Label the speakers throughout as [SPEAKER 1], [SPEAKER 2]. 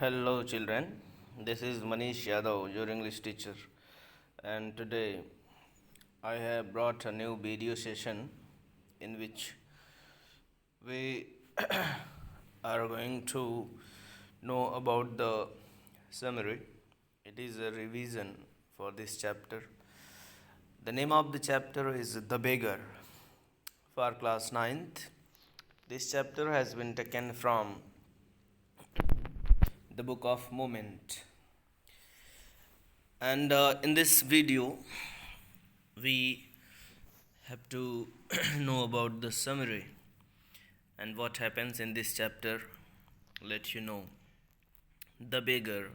[SPEAKER 1] Hello, children. This is Manish Yadav, your English teacher, and today I have brought a new video session in which we are going to know about the summary. It is a revision for this chapter. The name of the chapter is The Beggar for class ninth. This chapter has been taken from the book of Moment. And in this video, we have to know about the summary and what happens in this chapter. Let you know. The Beggar.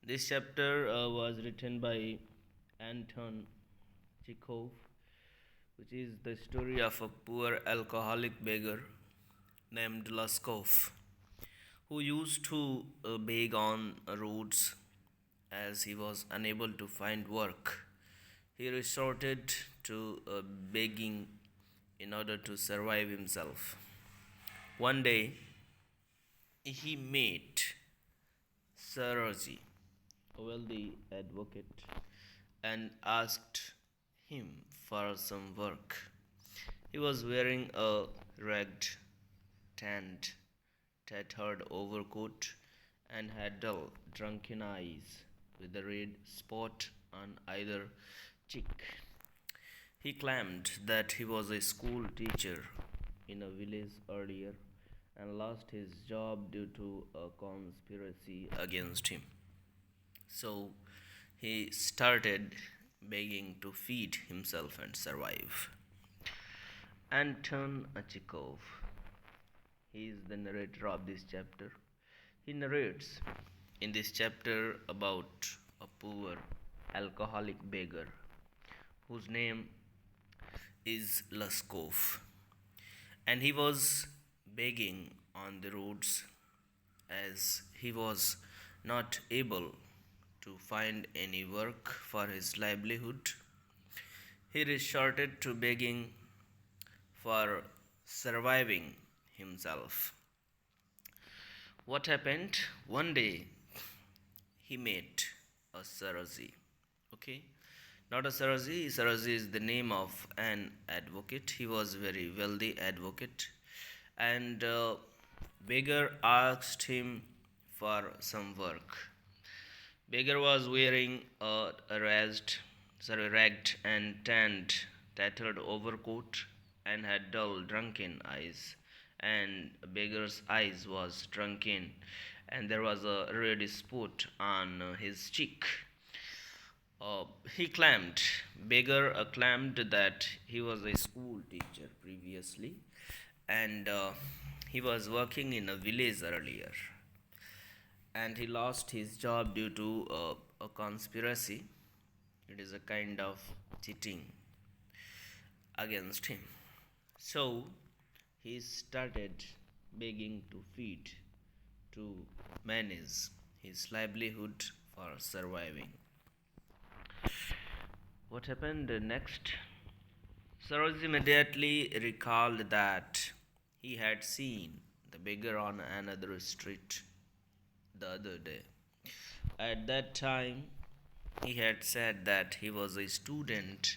[SPEAKER 1] This chapter was written by Anton Chekhov, which is the story of a poor alcoholic beggar named Laskov, who used to beg on roads as he was unable to find work. He resorted to begging in order to survive himself. One day, he met Saroji, a wealthy advocate, and asked him for some work. He was wearing a ragged, tanned, tattered overcoat and had dull, drunken eyes with a red spot on either cheek. He claimed that he was a school teacher in a village earlier and lost his job due to a conspiracy against him. So he started begging to feed himself and survive. Anton Achikov, he is the narrator of this chapter. He narrates in this chapter about a poor alcoholic beggar whose name is Laskov, and he was begging on the roads as he was not able to find any work for his livelihood. He resorted to begging for surviving himself. What happened? One day he met a Sarazi. Okay? Not a Sarazi. Sarazi is the name of an advocate. He was a very wealthy advocate. And Beggar asked him for some work. Beggar was wearing a ragged and tanned, tattered overcoat and had dull, drunken eyes. And Beggar's eyes was drunken, and there was a red spot on his cheek. He claimed, Beggar claimed that he was a school teacher previously, and he was working in a village earlier, and he lost his job due to a conspiracy. It is a kind of cheating against him. So he started begging to feed, to manage his livelihood for surviving. What happened next? Saroj immediately recalled that he had seen the beggar on another street the other day. At that time, he had said that he was a student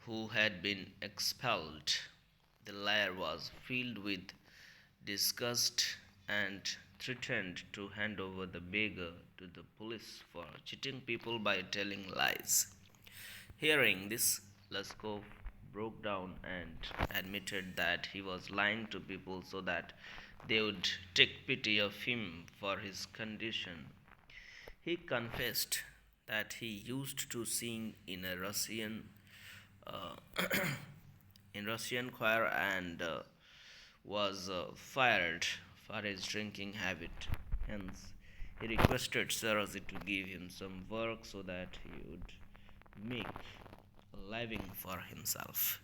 [SPEAKER 1] who had been expelled. The liar was filled with disgust and threatened to hand over the beggar to the police for cheating people by telling lies. Hearing this, Laskov broke down and admitted that he was lying to people so that they would take pity of him for his condition. He confessed that he used to sing in a uh, Russian choir and was fired for his drinking habit. Hence, he requested Sarasi to give him some work so that he would make a living for himself.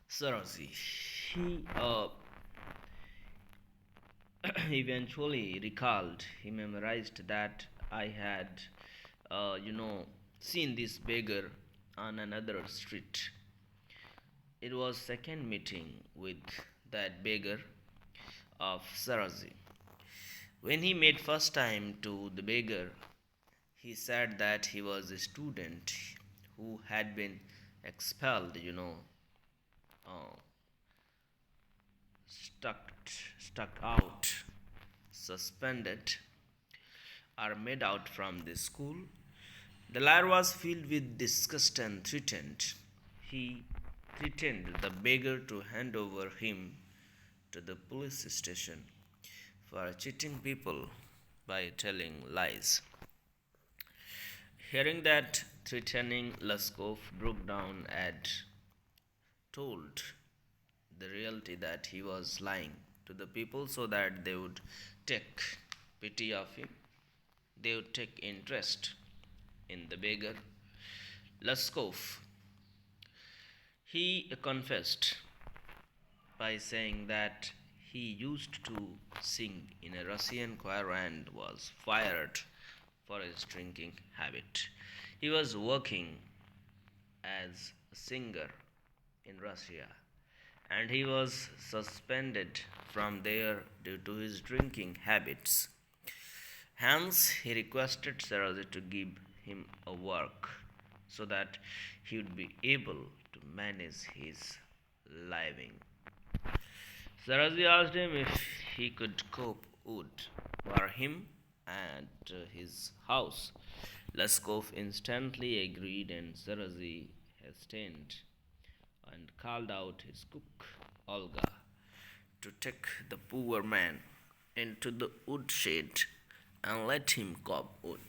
[SPEAKER 1] Sarasi, he eventually recalled, he memorized that I had, seen this beggar on another street. It was second meeting with that beggar of Sarasi. When he made first time to the beggar, he said that he was a student who had been expelled, uh, stuck, stuck out, suspended, or made out from the school. The liar was filled with disgust and threatened. He threatened the beggar to hand over him to the police station for cheating people by telling lies. Hearing that threatening, Laskov broke down and told the reality that he was lying to the people so that they would take pity of him. They would take interest in the beggar. Laskov, he confessed by saying that he used to sing in a Russian choir and was fired for his drinking habit. He was working as a singer in Russia and he was suspended from there due to his drinking habits. Hence, he requested Sarasi to give him a work so that he would be able to manage his living. Sarasi asked him if he could cope wood for him at his house. Laskov instantly agreed, and Sarasi hastened and called out his cook, Olga, to take the poor man into the woodshed and let him chop wood.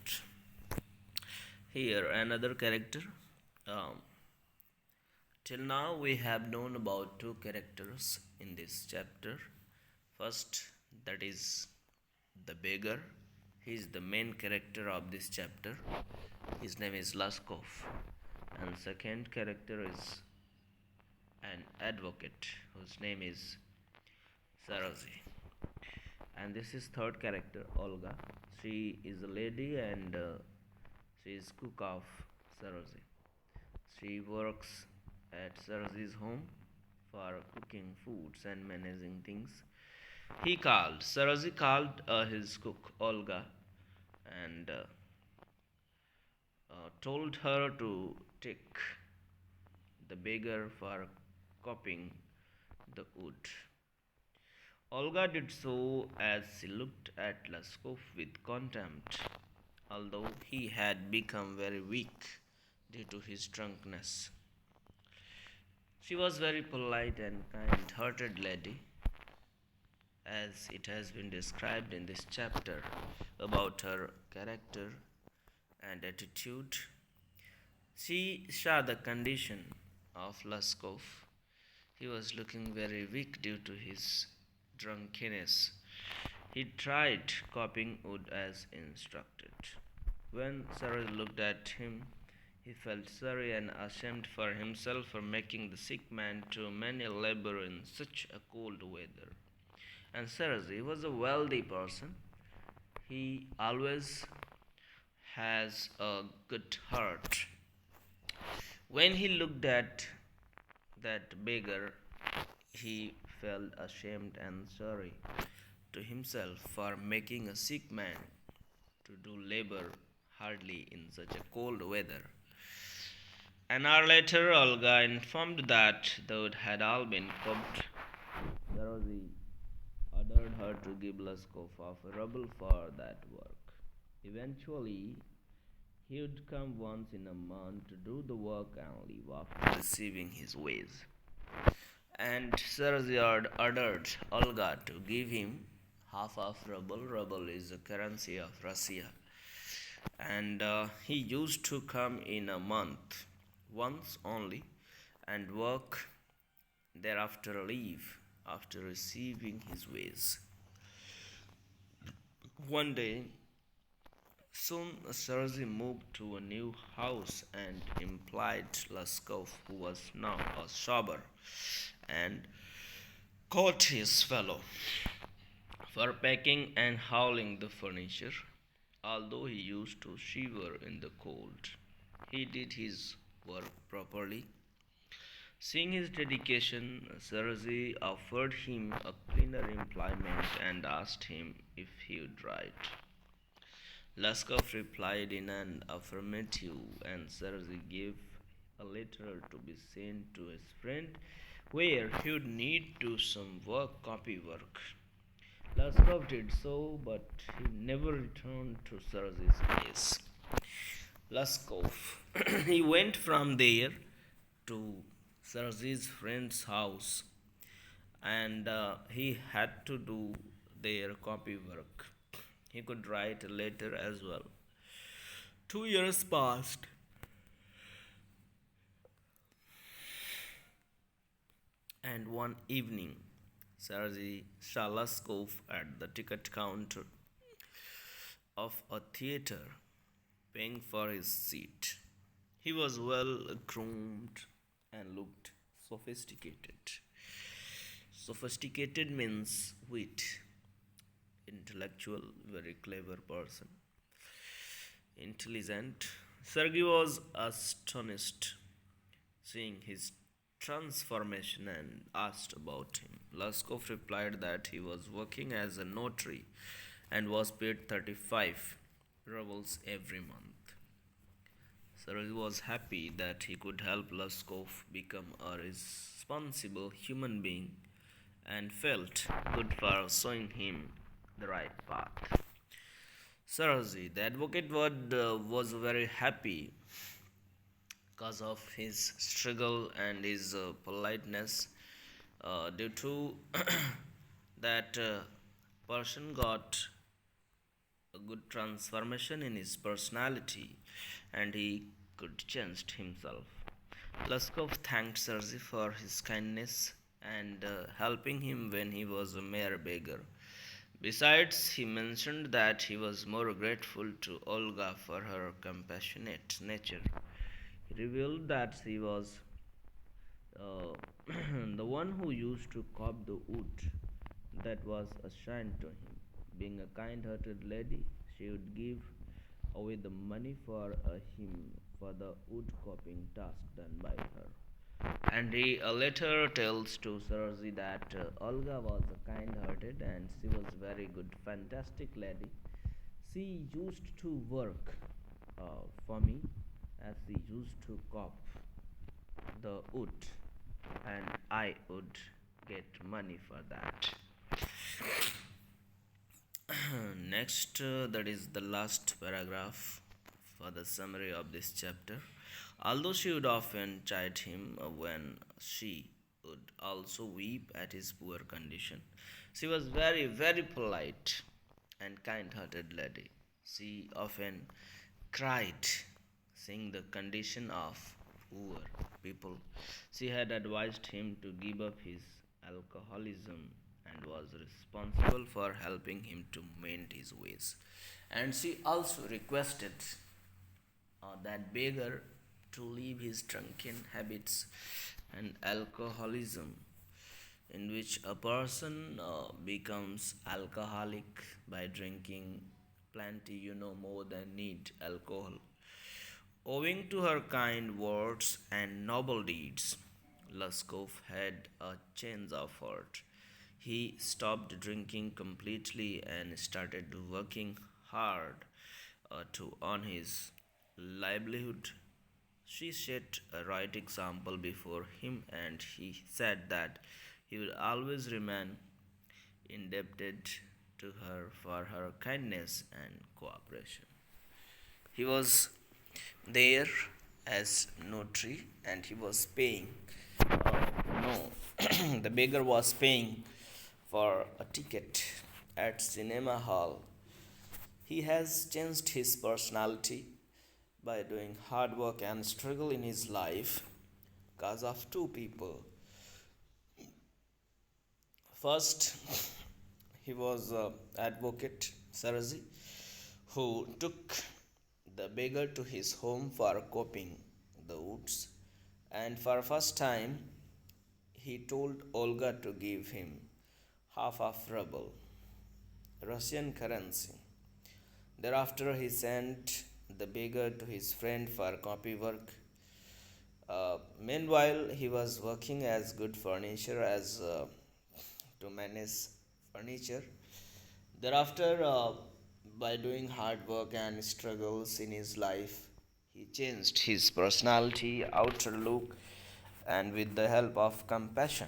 [SPEAKER 1] Here, another character. Um, Till now, we have known about two characters in this chapter. First, that is the beggar. He is the main character of this chapter. His name is Laskov. And second character is an advocate whose name is Sarasi. And this is third character, Olga. She is a lady and she is cook of Sarasi. She works at Sarasi's home for cooking foods and managing things. Sarasi called his cook Olga and told her to take the beggar for copying the wood. Olga did so as she looked at Laskov with contempt, although he had become very weak due to his drunkenness. She was very polite and kind-hearted lady, as it has been described in this chapter about her character and attitude. She saw the condition of Laskov. He was looking very weak due to his drunkenness. He tried copying wood as instructed. When Sarah looked at him, he felt sorry and ashamed for himself for making the sick man to manual labor in such a cold weather. And Sarasi was a wealthy person. He always has a good heart. When he looked at that beggar, he felt ashamed and sorry to himself for making a sick man to do labor hardly in such a cold weather. An hour later, Olga informed that the wood had all been cooked. Sarasi ordered her to give Laskov of a ruble for that work. Eventually, he would come once in a month to do the work and leave after receiving his wage. And Sarasi ordered Olga to give him half of ruble. Ruble is the currency of Russia. And he used to come in a month, once only, and work, thereafter leave after receiving his wage. One day, soon Sarasi moved to a new house and employed Laskov, who was now a sober, and caught his fellow for packing and hauling the furniture. Although he used to shiver in the cold, he did his work properly. Seeing his dedication, Sarzi offered him a cleaner employment and asked him if he would write. Laskov replied in an affirmative, and Sarzi gave a letter to be sent to his friend where he would need to some copy work. Laskov did so, but he never returned to Sarzi's place. Laskov. He went from there to Sarzi's friend's house and he had to do their copy work. He could write a letter as well. 2 years passed, and one evening, Sergei saw Laskov at the ticket counter of a theater paying for his seat. He was well groomed and looked sophisticated. Sophisticated means wit, intellectual, very clever person, intelligent. Sergei was astonished seeing his transformation and asked about him. Laskov replied that he was working as a notary and was paid 35 rubles every month. Sergei was happy that he could help Laskov become a responsible human being and felt good for showing him the right path. Sergei, the advocate, was very happy because of his struggle and his politeness. Due to that, person got a good transformation in his personality and he could change himself. Laskov thanked Sergei for his kindness and helping him when he was a mere beggar. Besides, he mentioned that he was more grateful to Olga for her compassionate nature. He revealed that she was uh, the one who used to chop the wood that was assigned to him. Being a kind hearted lady, she would give away the money for him for the wood chopping task done by her. And he later tells to Sarzi that Olga was a kind hearted and she was very good, fantastic lady. She used to work for me as she used to chop the wood, and I would get money for that. Next, that is the last paragraph for the summary of this chapter. Although she would often chide him when she would also weep at his poor condition, she was very, very polite and kind hearted lady. She often cried, seeing the condition of poor people. She had advised him to give up his alcoholism and was responsible for helping him to mend his ways. And she also requested that beggar to leave his drunken habits and alcoholism, in which a person becomes alcoholic by drinking plenty, more than need alcohol. Owing to her kind words and noble deeds, Luskov had a change of heart. He stopped drinking completely and started working hard to earn his livelihood. She set a right example before him, and he said that he would always remain indebted to her for her kindness and cooperation. He was there as notary and he was paying. No, the beggar was paying for a ticket at cinema hall. He has changed his personality by doing hard work and struggle in his life because of two people. First, he was advocate Sarzi, who took the beggar to his home for coping the woods, and for first time he told Olga to give him half of ruble, Russian currency. Thereafter he sent the beggar to his friend for copy work. Meanwhile, he was working as good furniture as to manage furniture. Thereafter, by doing hard work and struggles in his life, he changed his personality, outer look, and with the help of compassion,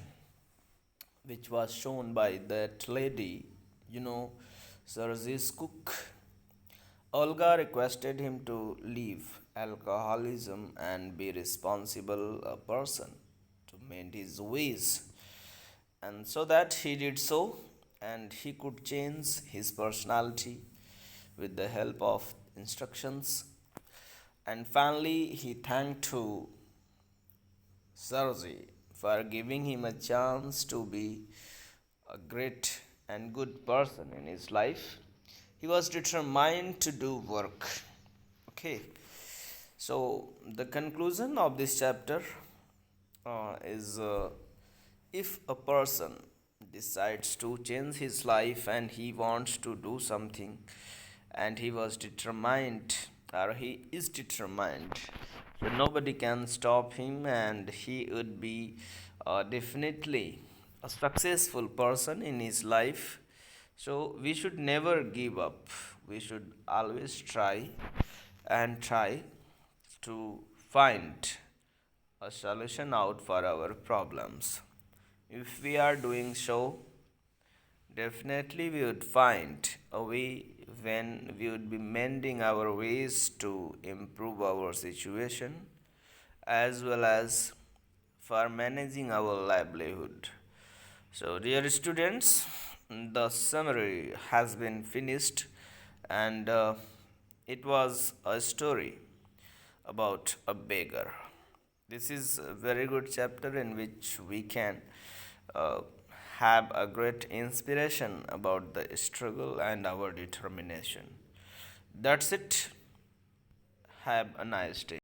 [SPEAKER 1] which was shown by that lady, you know, Serge's cook. Olga requested him to leave alcoholism and be responsible a person to mend his ways. And so that he did so, and he could change his personality with the help of instructions. And finally, he thanked to Sarji for giving him a chance to be a great and good person in his life. He was determined to do work. Okay, so the conclusion of this chapter is if a person decides to change his life and he wants to do something and he was determined or he is determined, so nobody can stop him and he would be definitely a successful person in his life. So we should never give up. We should always try and try to find a solution out for our problems. If we are doing so, definitely we would find a way when we would be mending our ways to improve our situation as well as for managing our livelihood. So, dear students, the summary has been finished, and it was a story about a beggar. This is a very good chapter in which we can uh, have a great inspiration about the struggle and our determination. That's it. Have a nice day.